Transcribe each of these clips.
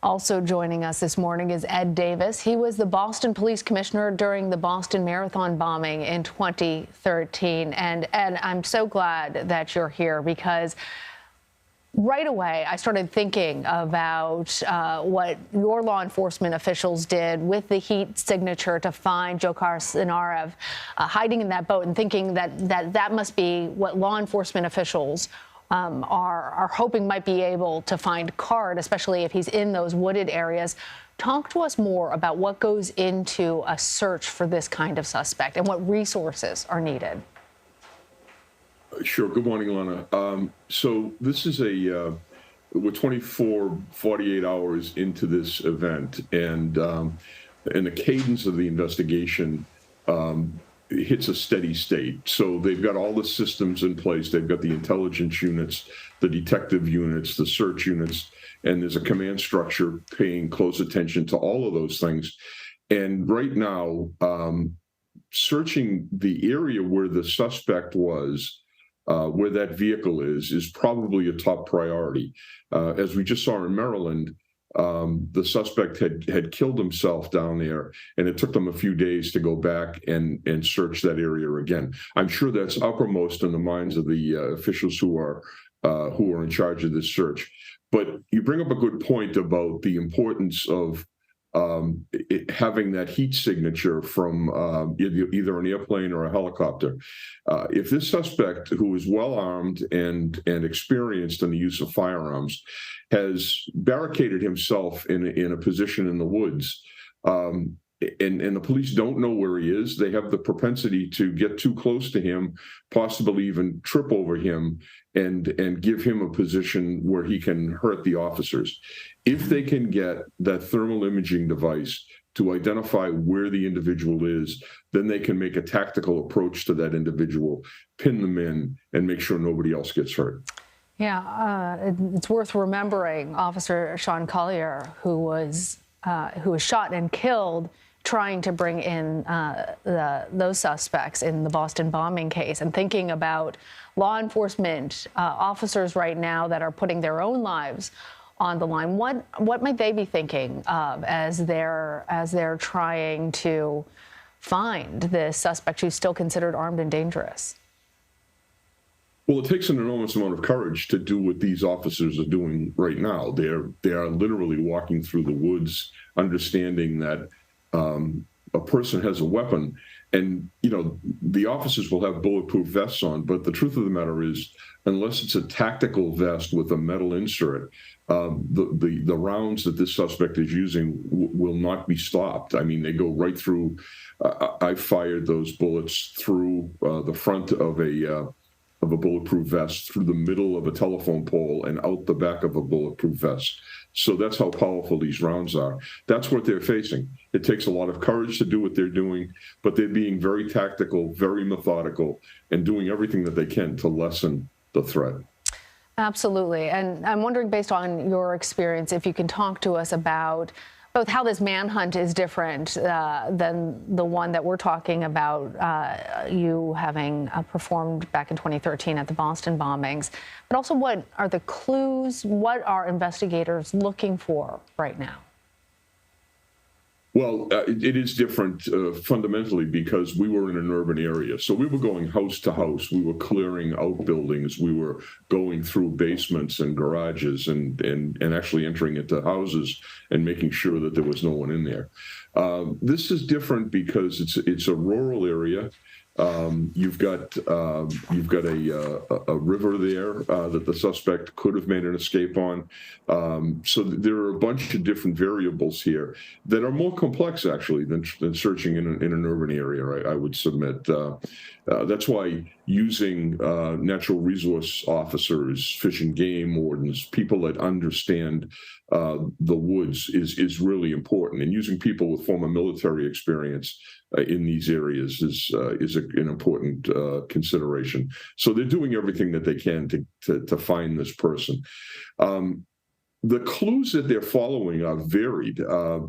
Also joining us this morning is Ed Davis. He was the Boston Police Commissioner during the Boston Marathon bombing in 2013. And Ed, I'm so glad that you're here because right away I started thinking about what your law enforcement officials did with the heat signature to find Dzhokhar Tsarnaev hiding in that boat, and thinking that must be what law enforcement officials are hoping might be able to find Card, especially if he's in those wooded areas. Talk to us more about what goes into a search for this kind of suspect and what resources are needed. Sure. Good morning, Lana. So this is we're 48 hours into this event, and the cadence of the investigation it hits a steady state. So they've got all the systems in place. They've got the intelligence units, the detective units, the search units, and there's a command structure paying close attention to all of those things. And right now, searching the area where the suspect was, where that vehicle is probably a top priority. As we just saw in Maryland, the suspect had killed himself down there, and it took them a few days to go back and search that area again. I'm sure that's uppermost in the minds of the officials who are in charge of this search. But you bring up a good point about the importance of having that heat signature from either an airplane or a helicopter. If this suspect, who is well armed and experienced in the use of firearms, has barricaded himself in a position in the woods, and the police don't know where he is, they have the propensity to get too close to him, possibly even trip over him, and give him a position where he can hurt the officers. If they can get that thermal imaging device to identify where the individual is, then they can make a tactical approach to that individual, pin them in, and make sure nobody else gets hurt. Yeah, it's worth remembering Officer Sean Collier, who was shot and killed trying to bring in those suspects in the Boston bombing case, and thinking about law enforcement officers right now that are putting their own lives on the line. What might they be thinking of as they're trying to find this suspect who's still considered armed and dangerous? Well, it takes an enormous amount of courage to do what these officers are doing right now. They are literally walking through the woods, understanding that a person has a weapon, and the officers will have bulletproof vests on. But the truth of the matter is, unless it's a tactical vest with a metal insert, the rounds that this suspect is using will not be stopped. I mean, they go right through. I fired those bullets through the front of a bulletproof vest, through the middle of a telephone pole, and out the back of a bulletproof vest. So that's how powerful these rounds are. That's what they're facing. It takes a lot of courage to do what they're doing, but they're being very tactical, very methodical, and doing everything that they can to lessen the threat. Absolutely. And I'm wondering, based on your experience, if you can talk to us about both how this manhunt is different than the one that we're talking about, you having performed back in 2013 at the Boston bombings, but also what are the clues? What are investigators looking for right now? Well, it is different fundamentally because we were in an urban area. So we were going house to house. We were clearing out buildings. We were going through basements and garages and actually entering into houses and making sure that there was no one in there. This is different because it's a rural area. You've got a river there that the suspect could have made an escape on. So there are a bunch of different variables here that are more complex, actually, than searching in an urban area. I would submit. That's why using natural resource officers, fish and game wardens, people that understand the woods is really important, and using people with former military experience in these areas is an important consideration. So they're doing everything that they can to find this person. The clues that they're following are varied.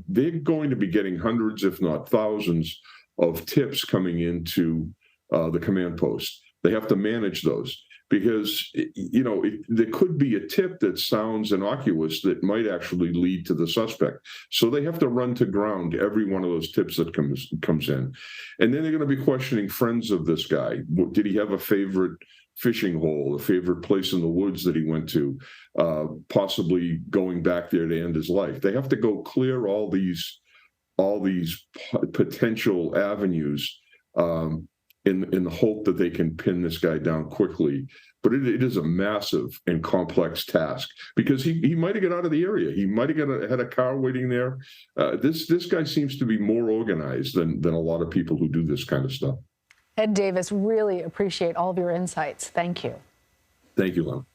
They're going to be getting hundreds, if not thousands, of tips coming into the command post. They have to manage those. because there could be a tip that sounds innocuous that might actually lead to the suspect. So they have to run to ground every one of those tips that comes in, and then they're going to be questioning friends of this guy. Did he have a favorite fishing hole, a favorite place in the woods that he went to, possibly going back there to end his life? They have to go clear all these potential avenues in the hope that they can pin this guy down quickly. But it is a massive and complex task, because he might have got out of the area. He might have had a car waiting there. This guy seems to be more organized than a lot of people who do this kind of stuff. Ed Davis, really appreciate all of your insights. Thank you. Thank you, Lem.